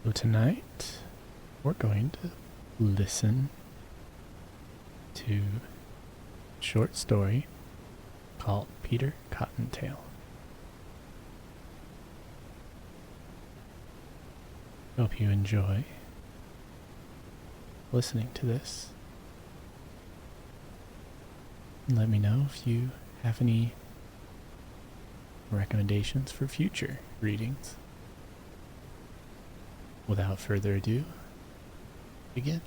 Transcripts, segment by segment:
So tonight, we're going to listen to a short story called Peter Cottontail. Hope you enjoy listening to this. And let me know if you have any recommendations for future readings. Without further ado, begin.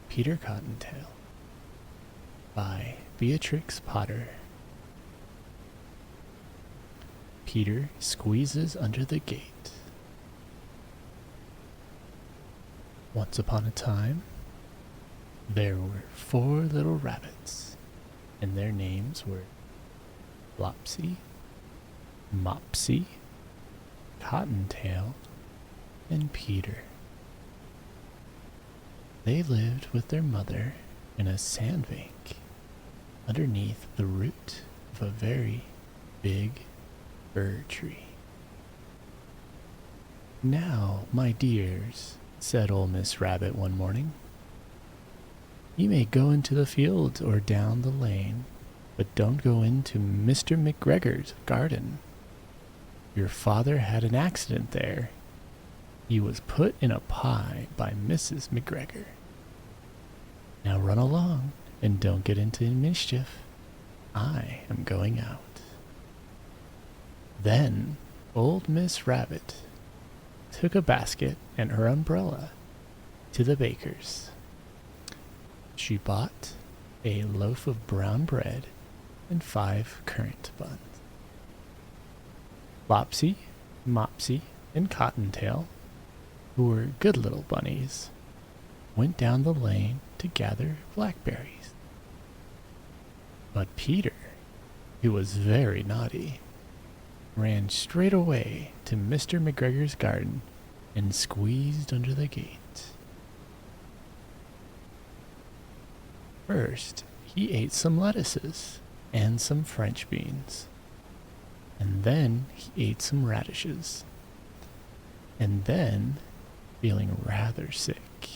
Peter Cottontail by Beatrix Potter. Peter squeezes under the gate. Once upon a time, there were 4 little rabbits, and their names were Flopsy, Mopsy, Cottontail, and Peter. They lived with their mother in a sandbank underneath the root of a very big fir tree. "Now, my dears," said old Miss Rabbit one morning, "you may go into the field or down the lane, but don't go into Mr. McGregor's garden. Your father had an accident there. He was put in a pie by Mrs. McGregor. Now run along and don't get into mischief. I am going out." Then old Miss Rabbit took a basket and her umbrella to the baker's. She bought a loaf of brown bread and 5 currant buns. Flopsy, Mopsy, and Cottontail, who were good little bunnies, went down the lane to gather blackberries. But Peter, who was very naughty, ran straight away to Mr. McGregor's garden and squeezed under the gate. First, he ate some lettuces and some French beans. And then he ate some radishes. And then, feeling rather sick,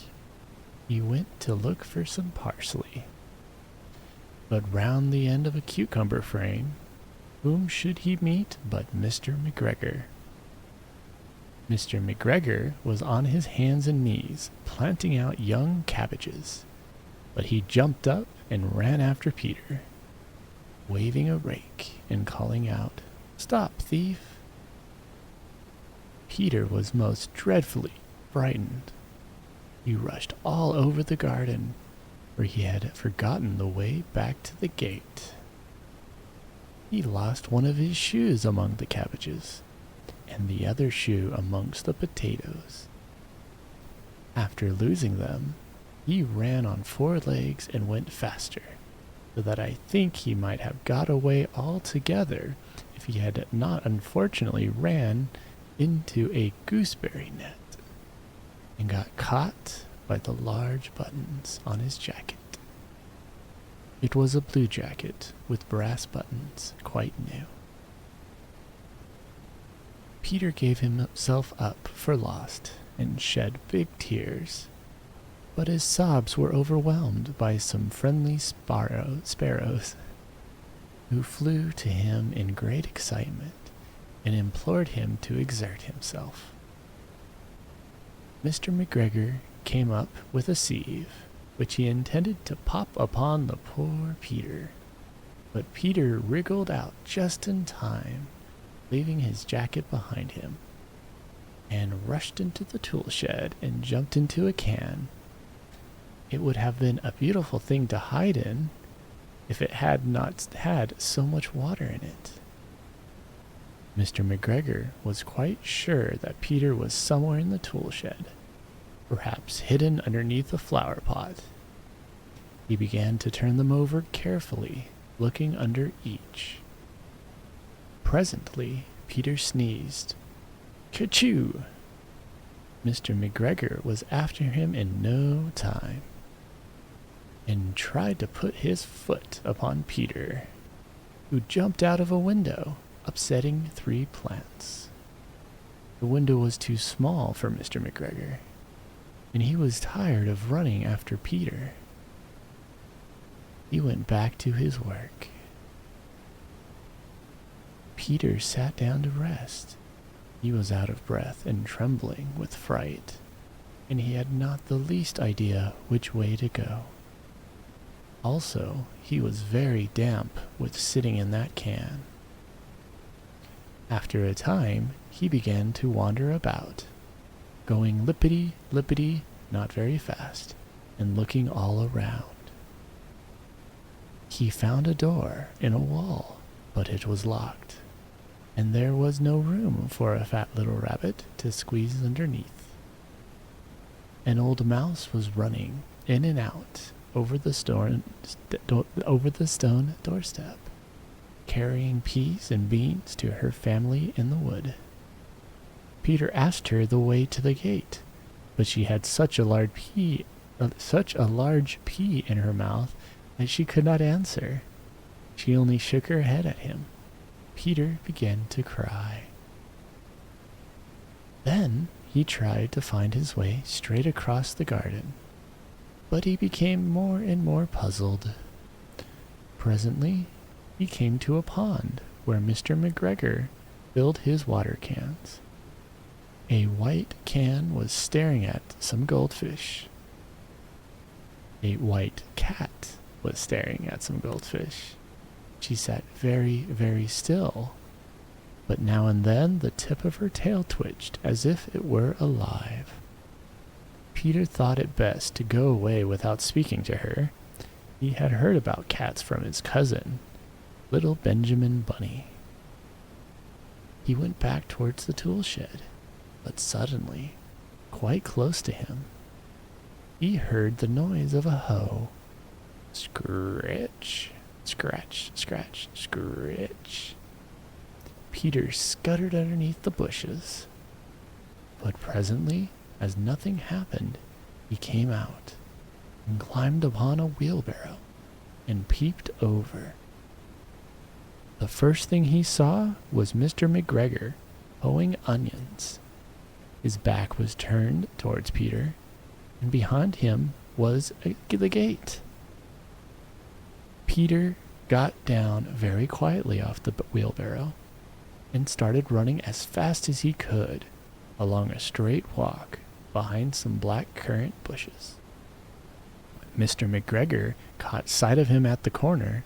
he went to look for some parsley. But round the end of a cucumber frame, whom should he meet but Mr. McGregor? Mr. McGregor was on his hands and knees, planting out young cabbages, but he jumped up and ran after Peter, waving a rake and calling out, "Stop, thief!" Peter was most dreadfully frightened. He rushed all over the garden, for he had forgotten the way back to the gate. He lost one of his shoes among the cabbages, and the other shoe amongst the potatoes. After losing them, he ran on 4 legs and went faster, so that I think he might have got away altogether if he had not unfortunately ran into a gooseberry net and got caught by the large buttons on his jacket. It was a blue jacket with brass buttons, quite new. Peter gave himself up for lost and shed big tears, but his sobs were overwhelmed by some friendly sparrows, who flew to him in great excitement and implored him to exert himself. Mr. McGregor came up with a sieve, which he intended to pop upon the poor Peter, but Peter wriggled out just in time, leaving his jacket behind him, and rushed into the tool shed and jumped into a can. It would have been a beautiful thing to hide in if it had not had so much water in it. Mr. McGregor was quite sure that Peter was somewhere in the tool shed, perhaps hidden underneath a flower pot. He began to turn them over carefully, looking under each. Presently, Peter sneezed. "Kerchoo!" Mr. McGregor was after him in no time, and tried to put his foot upon Peter, who jumped out of a window, upsetting 3 plants. The window was too small for Mr. McGregor, and he was tired of running after Peter. He went back to his work. Peter sat down to rest. He was out of breath and trembling with fright, and he had not the least idea which way to go. Also, he was very damp with sitting in that can. After a time, he began to wander about, going lippity-lippity, not very fast, and looking all around. He found a door in a wall, but it was locked, and there was no room for a fat little rabbit to squeeze underneath. An old mouse was running in and out over the stone doorstep, carrying peas and beans to her family in the wood. Peter asked her the way to the gate, but she had such a large pea in her mouth that she could not answer. She only shook her head at him. Peter began to cry. Then he tried to find his way straight across the garden, but he became more and more puzzled. Presently, he came to a pond where Mr. McGregor filled his water cans. A white can was staring at some goldfish. A white cat was staring at some goldfish. She sat very, very still, but now and then the tip of her tail twitched as if it were alive. Peter thought it best to go away without speaking to her. He had heard about cats from his cousin, little Benjamin Bunny. He went back towards the tool shed, but suddenly, quite close to him, he heard the noise of a hoe. Scratch, scratch, scratch, scratch. Peter scuttered underneath the bushes, but presently, as nothing happened, he came out and climbed upon a wheelbarrow and peeped over. The first thing he saw was Mr. McGregor hoeing onions. His back was turned towards Peter, and behind him was the gate. Peter got down very quietly off the wheelbarrow and started running as fast as he could along a straight walk behind some black currant bushes. Mr. McGregor caught sight of him at the corner,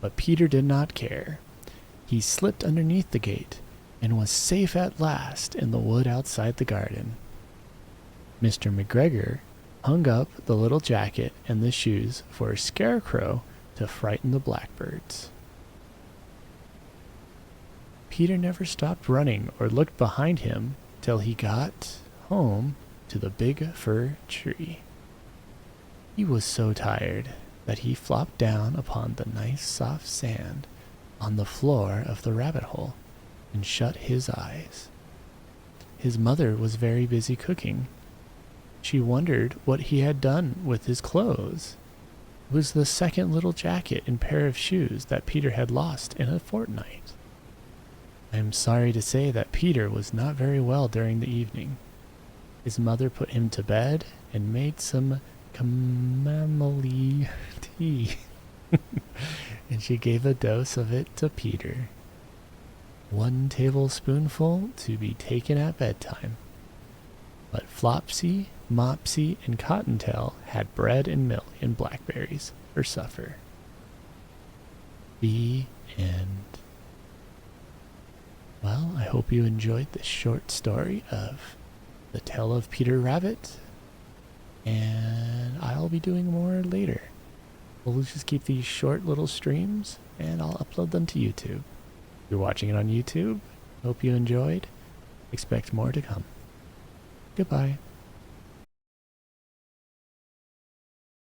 but Peter did not care. He slipped underneath the gate and was safe at last in the wood outside the garden. Mr. McGregor hung up the little jacket and the shoes for a scarecrow to frighten the blackbirds. Peter never stopped running or looked behind him till he got home to the big fir tree. He was so tired that he flopped down upon the nice soft sand on the floor of the rabbit hole and shut his eyes. His mother was very busy cooking. She wondered what he had done with his clothes. It was the second little jacket and pair of shoes that Peter had lost in a fortnight. I am sorry to say that Peter was not very well during the evening. His mother put him to bed and made some chamomile tea, and she gave a dose of it to Peter. 1 tablespoonful to be taken at bedtime. But Flopsy, Mopsy, and Cottontail had bread and milk and blackberries for supper. The end. Well, I hope you enjoyed this short story of The Tale of Peter Rabbit, and I'll be doing more later. We'll just keep these short little streams, and I'll upload them to YouTube. If you're watching it on YouTube, hope you enjoyed. Expect more to come. Goodbye.